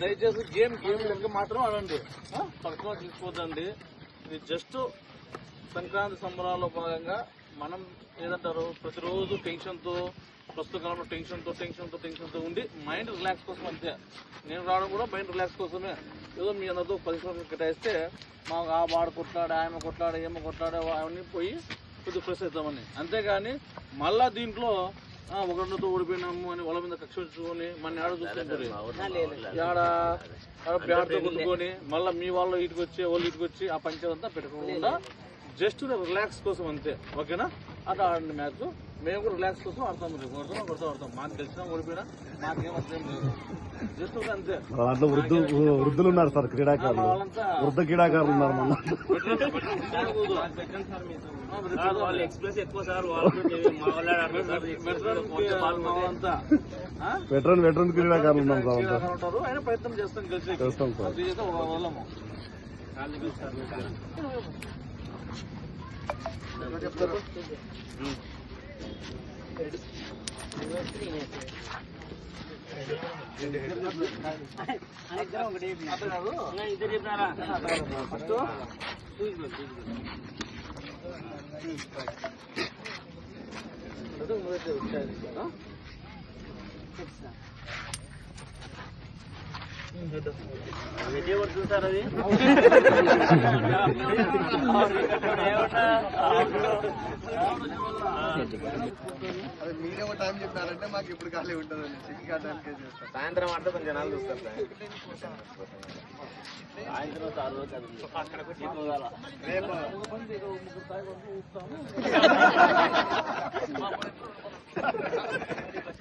దయచేసి గేమ్ లెక్క మాత్రం ఆడండి, పక్కన తీసుకోవద్దండి. ఇది జస్ట్ సంక్రాంతి సంబరాల్లో భాగంగా మనం ఏదంటారు ప్రతిరోజు టెన్షన్తో ప్రస్తుత కాలంలో టెన్షన్తో ఉండి మైండ్ రిలాక్స్ కోసం అంతే. నేను రావడం కూడా మైండ్ రిలాక్స్ కోసమే. ఏదో మీ అందరితో 10 నిమిషాలు కేటాయిస్తే మాకు ఆ వాడు కొట్లాడే ఆమె కొట్లాడే ఏమో కొట్లాడే అవన్నీ పోయి కొద్దిగా ఫ్రెష్ అవుతామని. అంతేగాని మళ్ళా దీంట్లో ఒకరితో ఓడిపోయినాము అని వాళ్ళ మీద కక్ష ఉంచుకొని మన ఆడ చూసుకుంటారు, ఆడ బ్యాట్తో కొట్టుకొని మళ్ళీ మీ వాళ్ళు ఇటుకు వచ్చి వాళ్ళు ఇటుకు వచ్చి ఆ పంచాయతీ పెట్టుకోకుండా జస్ట్ రిలాక్స్ కోసం అంతే. ఓకేనా? అట్లా ఆడండి మ్యాచ్. మేము కూడా రిలాక్స్ కోసం ఆడతాం. కొడతాం మాకు తెలిసినా ఓడిపోయినా మాకేం అసలు లేదు. జస్ట్ అంతే. దాంట్లో వృద్ధులు ఉన్నారు సార్, క్రీడాకారులు, వృద్ధ క్రీడాకారులు ఉన్నారు. మన వెటరన్ క్రీడాకారులు ఉన్నారు. ఆయన ప్రయత్నం చేస్తాం సార్. చెప్తారు సార్. అది మీరే ఒక టైం చెప్పారంటే మాకు ఇప్పుడు ఖాళీ ఉంటుందండి. సిటీ ఆ టైంకే చేస్తాం. సాయంత్రం ఆడితే కొంచెం జనాలు చూస్తారు సాయంత్రం